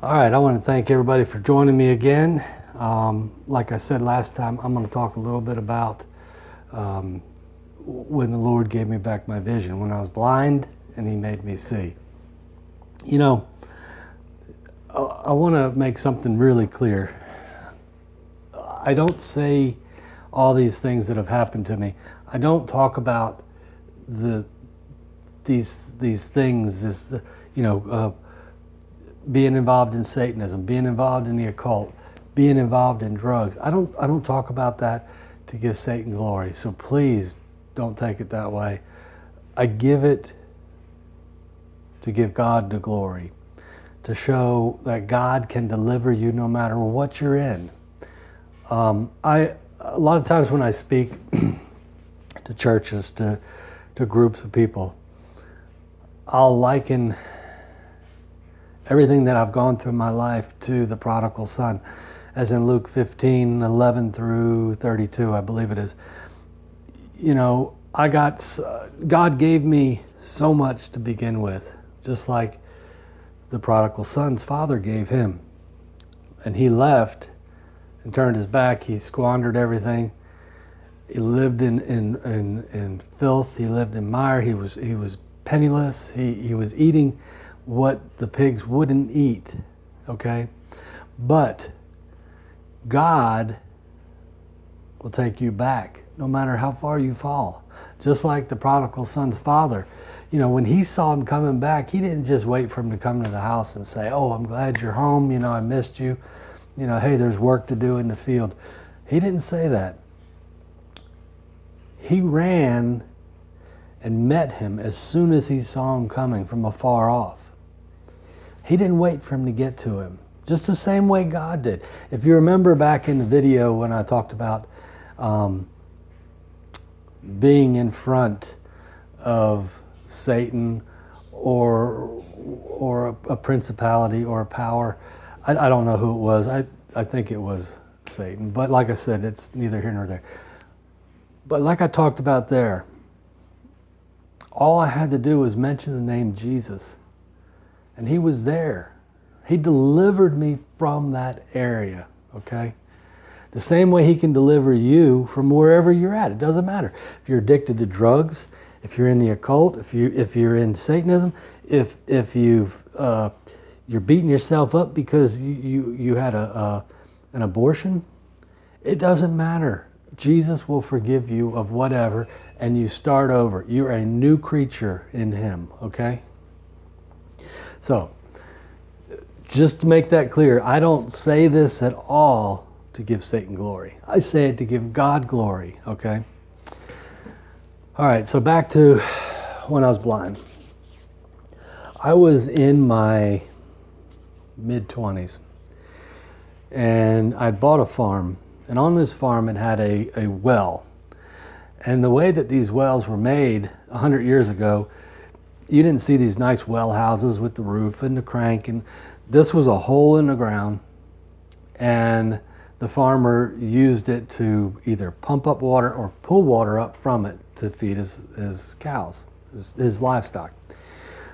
All right, I want to thank everybody for joining me again. Like I said last time, I'm going to talk a little bit about when the Lord gave me back my vision, when I was blind and He made me see. You know, I want to make something really clear. I don't say all these things that have happened to me. I don't talk about these things as being involved in Satanism, being involved in the occult, being involved in drugs. I don't talk about that to give Satan glory. So please don't take it that way. I give it to give God the glory, to show that God can deliver you no matter what you're in. A lot of times when I speak to churches, to groups of people, I'll liken everything that I've gone through in my life to the prodigal son, as in Luke 15:11 through 32, I believe it is. You know, God gave me so much to begin with, just like the prodigal son's father gave him. And he left and turned his back. He squandered everything. He lived in filth. He lived in mire. He was penniless. He was eating what the pigs wouldn't eat, okay? But God will take you back no matter how far you fall. Just like the prodigal son's father. You know, when he saw him coming back, he didn't just wait for him to come to the house and say, "Oh, I'm glad you're home. You know, I missed you. You know, hey, there's work to do in the field." He didn't say that. He ran and met him as soon as he saw him coming from afar off. He didn't wait for him to get to him, just the same way God did. If you remember back in the video when I talked about being in front of Satan or a principality or a power, I don't know who it was. I think it was Satan. But like I said, it's neither here nor there. But like I talked about there, all I had to do was mention the name Jesus. And He was there. He delivered me from that area, okay? The same way He can deliver you from wherever you're at. It doesn't matter. If you're addicted to drugs, if you're in the occult, if you're in Satanism, if you're beating yourself up because you had an abortion, it doesn't matter. Jesus will forgive you of whatever, and you start over. You're a new creature in Him, okay? So, just to make that clear, I don't say this at all to give Satan glory. I say it to give God glory, okay? All right, so back to when I was blind. I was in my mid-20s, and I bought a farm. And on this farm, it had a well. And the way that these wells were made 100 years ago, you didn't see these nice well houses with the roof and the crank. And this was a hole in the ground. And the farmer used it to either pump up water or pull water up from it to feed his cows, his livestock.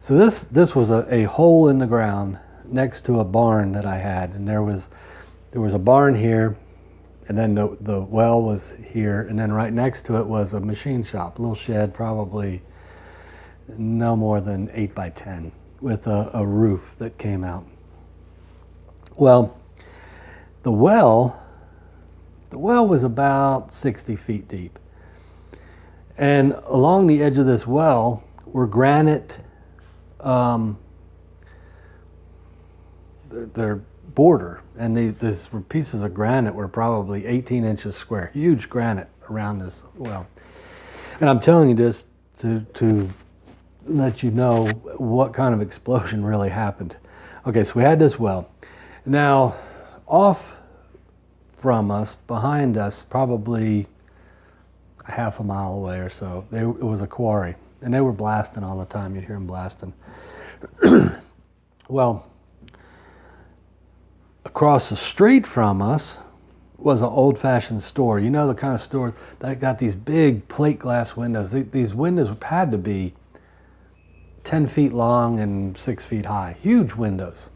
So this was a hole in the ground next to a barn that I had. And there was a barn here. And then the well was here, and then right next to it was a machine shop, a little shed, probably no more than 8 by 10, with a roof that came out. Well, the well was about 60 feet deep. And along the edge of this well were granite, they're border, and these pieces of granite were probably 18 inches square, huge granite around this well. And I'm telling you this to let you know what kind of explosion really happened. Okay, so we had this well. Now, off from us, behind us, probably a half a mile away or so, it was a quarry, and they were blasting all the time. You'd hear them blasting. Well, across the street from us was an old-fashioned store. You know, the kind of store that got these big plate glass windows. These windows had to be 10 feet long and 6 feet high. Huge windows.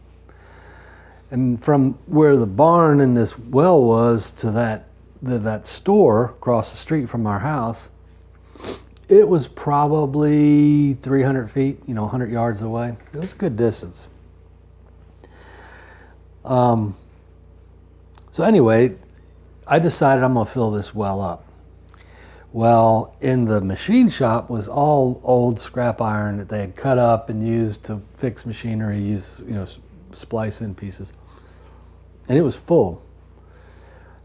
And from where the barn and this well was to that store across the street from our house, it was probably 300 feet, 100 yards away. It was a good distance. So anyway, I decided I'm going to fill this well up. Well, in the machine shop was all old scrap iron that they had cut up and used to fix machinery, splice in pieces. And it was full.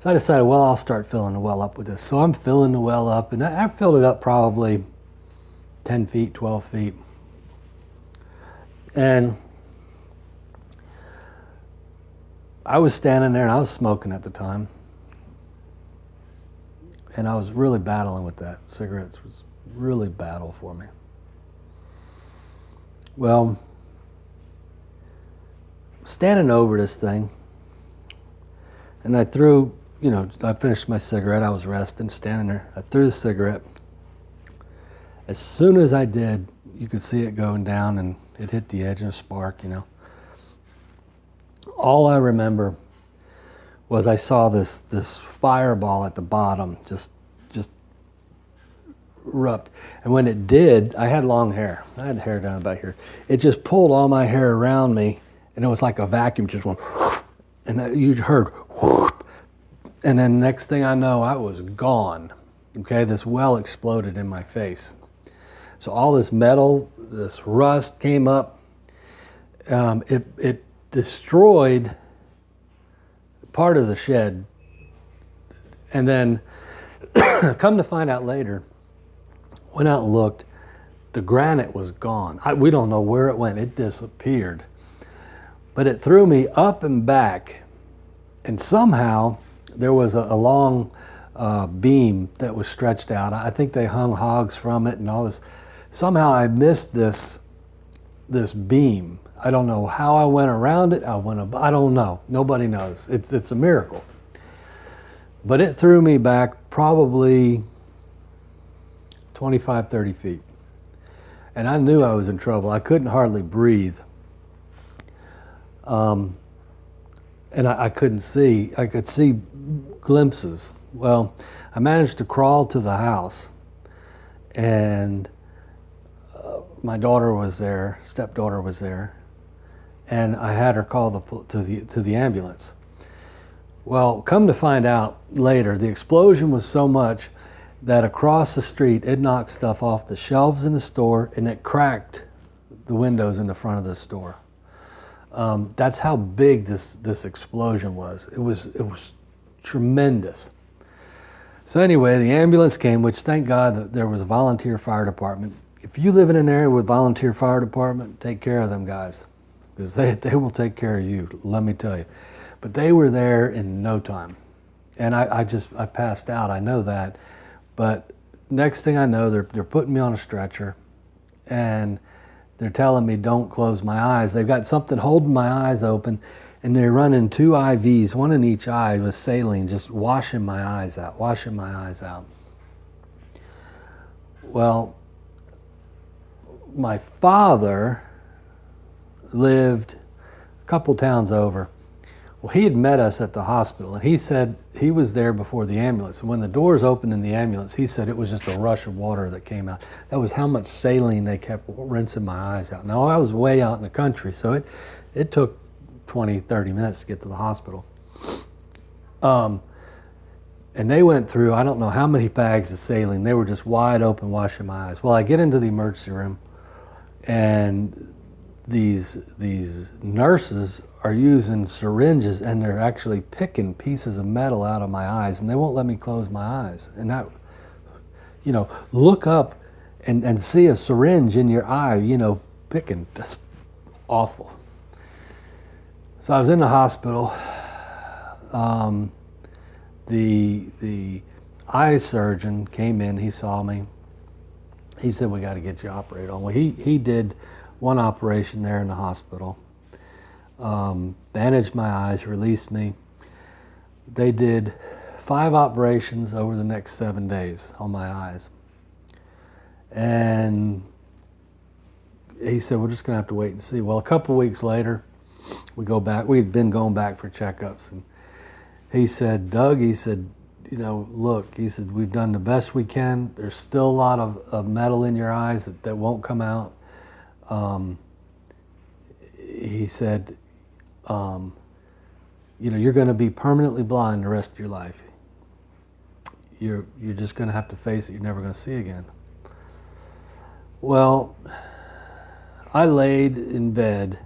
So I decided, well, I'll start filling the well up with this. So I'm filling the well up, and I filled it up probably 10 feet, 12 feet. And I was standing there, and I was smoking at the time. And I was really battling with that. Cigarettes was really battle for me. Well, standing over this thing, and I threw, I finished my cigarette. I was resting, standing there. I threw the cigarette. As soon as I did, you could see it going down, and it hit the edge and a spark, All I remember was I saw this fireball at the bottom just erupt. And when it did, I had long hair. I had hair down about here. It just pulled all my hair around me, and it was like a vacuum just went, and you heard, and then next thing I know, I was gone. Okay, this well exploded in my face. So all this metal, this rust came up. It destroyed part of the shed, and then come to find out later, went out and looked, the granite was gone. We don't know where it went. It disappeared. But it threw me up and back, and somehow there was a long beam that was stretched out. I think they hung hogs from it and all this. Somehow I missed this beam. I don't know how I went around it. I don't know. Nobody knows. It's a miracle. But it threw me back probably 25, 30 feet. And I knew I was in trouble. I couldn't hardly breathe. And I couldn't see. I could see glimpses. Well, I managed to crawl to the house, and my daughter was there, stepdaughter was there, and I had her call to the ambulance. Well, come to find out later, the explosion was so much that across the street it knocked stuff off the shelves in the store, and it cracked the windows in the front of the store. That's how big this explosion was. It was tremendous. So anyway, the ambulance came, which thank God that there was a volunteer fire department. If you live in an area with volunteer fire department, take care of them guys, because they will take care of you, let me tell you. But they were there in no time. And I passed out, I know that. But next thing I know, they're putting me on a stretcher, and they're telling me don't close my eyes. They've got something holding my eyes open, and they're running 2 IVs, one in each eye with saline, just washing my eyes out. Well, my father lived a couple towns over. Well, he had met us at the hospital, and he said he was there before the ambulance. And when the doors opened in the ambulance, he said it was just a rush of water that came out. That was how much saline they kept rinsing my eyes out. Now, I was way out in the country, so it took 20, 30 minutes to get to the hospital. And they went through, I don't know how many bags of saline. They were just wide open washing my eyes. Well, I get into the emergency room, and these nurses are using syringes, and they're actually picking pieces of metal out of my eyes, and they won't let me close my eyes. And that, look up and see a syringe in your eye, picking. That's awful. So I was in the hospital. The eye surgeon came in, he saw me. He said, we got to get you operated on. Well, he did one operation there in the hospital. Bandaged my eyes, released me. They did 5 operations over the next 7 days on my eyes. And he said, we're just going to have to wait and see. Well, a couple weeks later, We go back. We'd been going back for checkups, and he said, Doug, he said, look, he said, we've done the best we can. There's still a lot of metal in your eyes that won't come out. He said, you're going to be permanently blind the rest of your life. You're just going to have to face it. You're never going to see again. Well, I laid in bed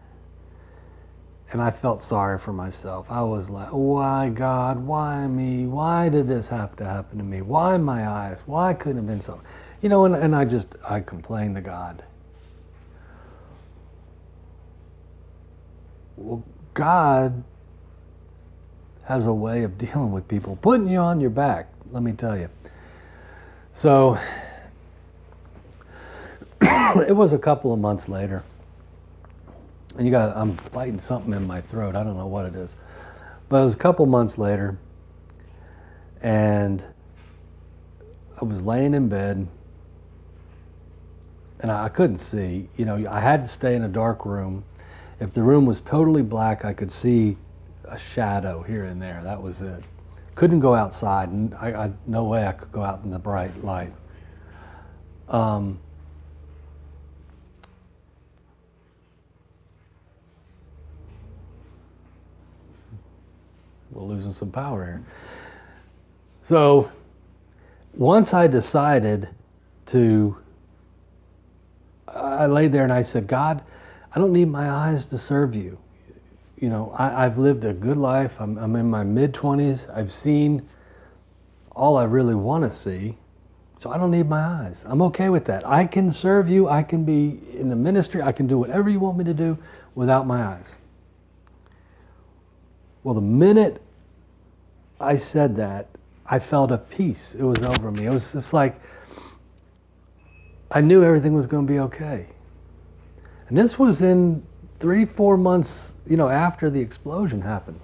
and I felt sorry for myself. I was like, why God? Why me? Why did this have to happen to me? Why my eyes? Why couldn't it have been so? And I complained to God. Well, God has a way of dealing with people, putting you on your back, let me tell you. So it was a couple of months later, and I'm fighting something in my throat. I don't know what it is. But it was a couple months later, and I was laying in bed, and I couldn't see. I had to stay in a dark room. If the room was totally black, I could see a shadow here and there. That was it. Couldn't go outside, and I no way I could go out in the bright light. We're losing some power here. So once I decided I laid there and I said, God, I don't need my eyes to serve you. I've lived a good life. I'm in my mid-20s. I've seen all I really want to see. So I don't need my eyes. I'm okay with that. I can serve you. I can be in the ministry. I can do whatever you want me to do without my eyes. Well, the minute I said that, I felt a peace. It was over me. It was just like I knew everything was going to be okay. And this was in 3-4 months, after the explosion happened.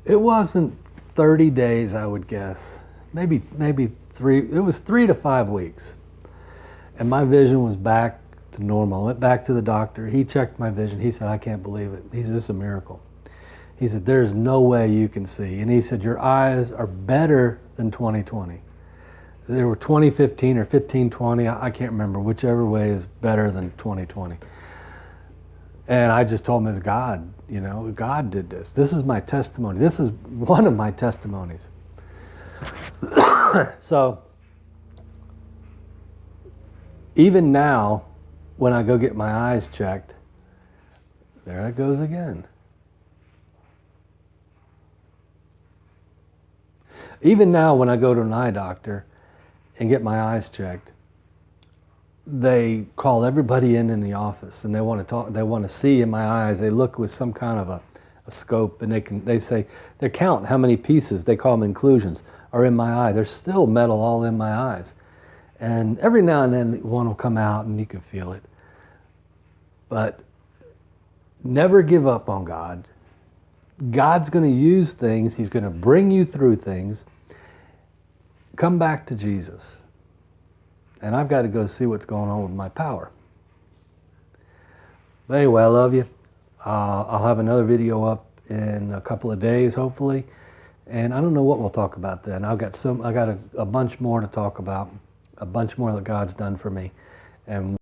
It wasn't 30 days, I would guess. Maybe 3. It was 3 to 5 weeks. And my vision was back to normal. I went back to the doctor. He checked my vision. He said, I can't believe it. He said, this is a miracle. He said, there's no way you can see. And he said, your eyes are better than 20/20. They were 20/15 or 15/20. I can't remember. Whichever way is better than 20/20. And I just told him, it's God. God did this. This is my testimony. This is one of my testimonies. So even now, when I go get my eyes checked, there it goes again. Even now, when I go to an eye doctor and get my eyes checked, they call everybody in the office and they want to talk. They want to see in my eyes. They look with some kind of a scope, and they say they count how many pieces, they call them inclusions, are in my eye. There's still metal all in my eyes, and every now and then one will come out and you can feel it. But never give up on God. God's going to use things. He's going to bring you through things. Come back to Jesus. And I've got to go see what's going on with my power. But anyway, I love you. I'll have another video up in a couple of days, hopefully. And I don't know what we'll talk about then. I got a bunch more to talk about, a bunch more that God's done for me. And